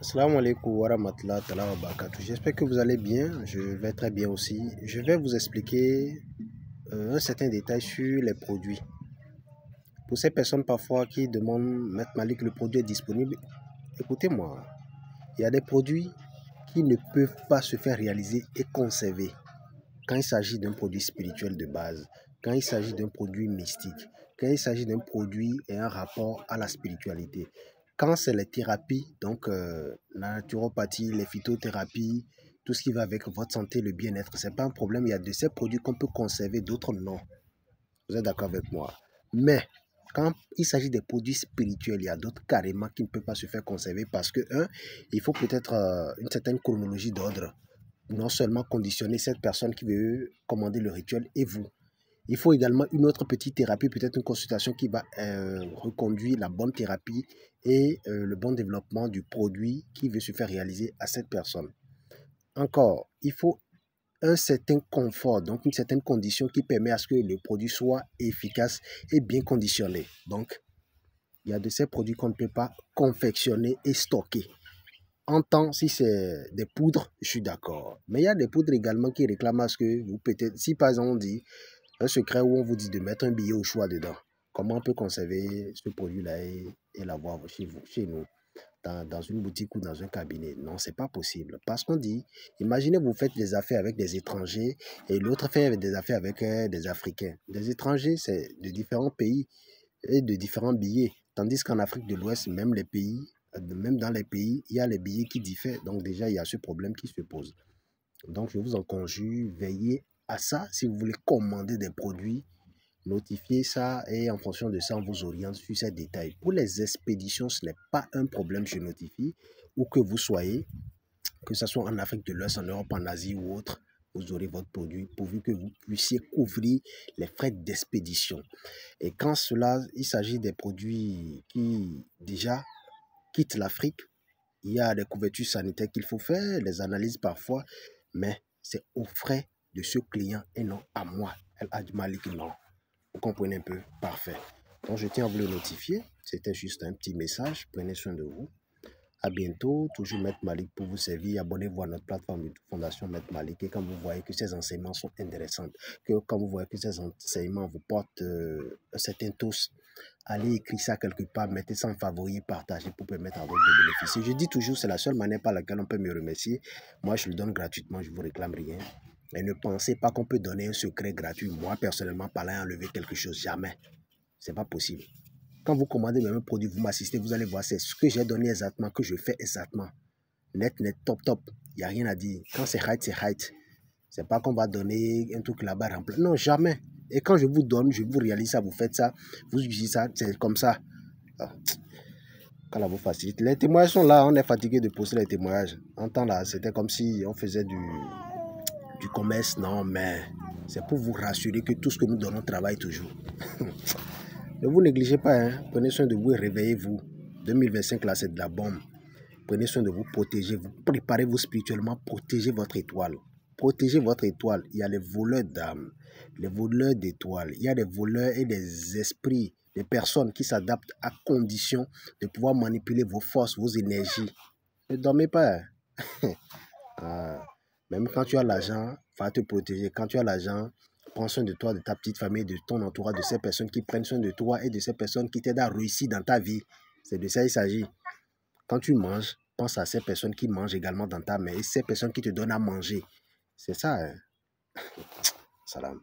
Assalamu alaikum wa rahmatullahi ta'ala wa barakatuh. J'espère que vous allez bien. Je vais très bien aussi. Je vais vous expliquer un certain détail sur les produits. Pour ces personnes parfois qui demandent, Maître Malik, le produit est disponible. Écoutez-moi, il y a des produits qui ne peuvent pas se faire réaliser et conserver quand il s'agit d'un produit spirituel de base, quand il s'agit d'un produit mystique, quand il s'agit d'un produit et un rapport à la spiritualité. Quand c'est les thérapies, donc la naturopathie, les phytothérapies, tout ce qui va avec votre santé, le bien-être, ce n'est pas un problème. Il y a de ces produits qu'on peut conserver, d'autres non. Vous êtes d'accord avec moi? Mais quand il s'agit des produits spirituels, il y a d'autres carrément qui ne peuvent pas se faire conserver parce que, il faut peut-être une certaine chronologie d'ordre. Non seulement conditionner cette personne qui veut commander le rituel et vous. Il faut également une autre petite thérapie, peut-être une consultation qui va reconduire la bonne thérapie et le bon développement du produit qui veut se faire réaliser à cette personne. Encore, il faut un certain confort, donc une certaine condition qui permet à ce que le produit soit efficace et bien conditionné. Donc, il y a de ces produits qu'on ne peut pas confectionner et stocker. En temps, si c'est des poudres, je suis d'accord. Mais il y a des poudres également qui réclament à ce que vous peut-être, si par exemple on dit un secret où on vous dit de mettre un billet au choix dedans, comment on peut conserver ce produit-là et l'avoir chez vous, chez nous, dans une boutique ou dans un cabinet? Non, c'est pas possible. Parce qu'on dit, imaginez vous faites des affaires avec des étrangers et l'autre fait des affaires avec des Africains. Des étrangers, c'est de différents pays et de différents billets. Tandis qu'en Afrique de l'Ouest, même dans les pays, il y a les billets qui diffèrent. Donc déjà, il y a ce problème qui se pose. Donc je vous en conjure, veillez à ça. Si vous voulez commander des produits, notifiez ça et en fonction de ça, on vous oriente sur ces détails. Pour les expéditions, ce n'est pas un problème, je notifie. Où que vous soyez, que ce soit en Afrique de l'Ouest, en Europe, en Asie ou autre, vous aurez votre produit pourvu que vous puissiez couvrir les frais d'expédition. Et quand il s'agit des produits qui déjà quittent l'Afrique, il y a des couvertures sanitaires qu'il faut faire, les analyses parfois, mais c'est aux frais de ce client et non à moi. El Hadj Malik, non. Vous comprenez un peu? Parfait. Donc je tiens à vous le notifier. C'était juste un petit message. Prenez soin de vous. À bientôt. Toujours Maître Malik pour vous servir. Abonnez-vous à notre plateforme YouTube Fondation Maître Malik. Et quand vous voyez que ces enseignements sont intéressants, quand vous voyez que ces enseignements vous portent un certain tous, allez écrire ça quelque part, mettez ça en favori, partagez pour permettre à d'autres de bénéficier. Je dis toujours, c'est la seule manière par laquelle on peut me remercier. Moi, je le donne gratuitement, je ne vous réclame rien. Et ne pensez pas qu'on peut donner un secret gratuit. Moi, personnellement, par là, enlever quelque chose, jamais. Ce n'est pas possible. Quand vous commandez même un produit, vous m'assistez, vous allez voir, c'est ce que j'ai donné exactement, que je fais exactement. Net, top, top. Il n'y a rien à dire. Quand c'est height, c'est height. C'est pas qu'on va donner un truc là-bas rempli. Non, jamais. Et quand je vous donne, je vous réalise ça, vous faites ça, vous utilisez ça, c'est comme ça. Ah. Quand là, vous facilite. Les témoignages sont là, on est fatigué de poster les témoignages. En temps là, c'était comme si on faisait du commerce. Non, mais c'est pour vous rassurer que tout ce que nous donnons travaille toujours. Ne vous négligez pas, hein. Prenez soin de vous et réveillez-vous. 2025, là, c'est de la bombe. Prenez soin de vous, protégez-vous, préparez-vous spirituellement, protégez votre étoile. Protégez votre étoile. Il y a les voleurs d'âmes, les voleurs d'étoiles. Il y a des voleurs et des esprits, des personnes qui s'adaptent à condition de pouvoir manipuler vos forces, vos énergies. Ne dormez pas. Hein. Même quand tu as l'argent, va te protéger. Quand tu as l'argent, prends soin de toi, de ta petite famille, de ton entourage, de ces personnes qui prennent soin de toi et de ces personnes qui t'aident à réussir dans ta vie. C'est de ça qu'il s'agit. Quand tu manges, pense à ces personnes qui mangent également dans ta main et ces personnes qui te donnent à manger. C'est ça, hein? Salam.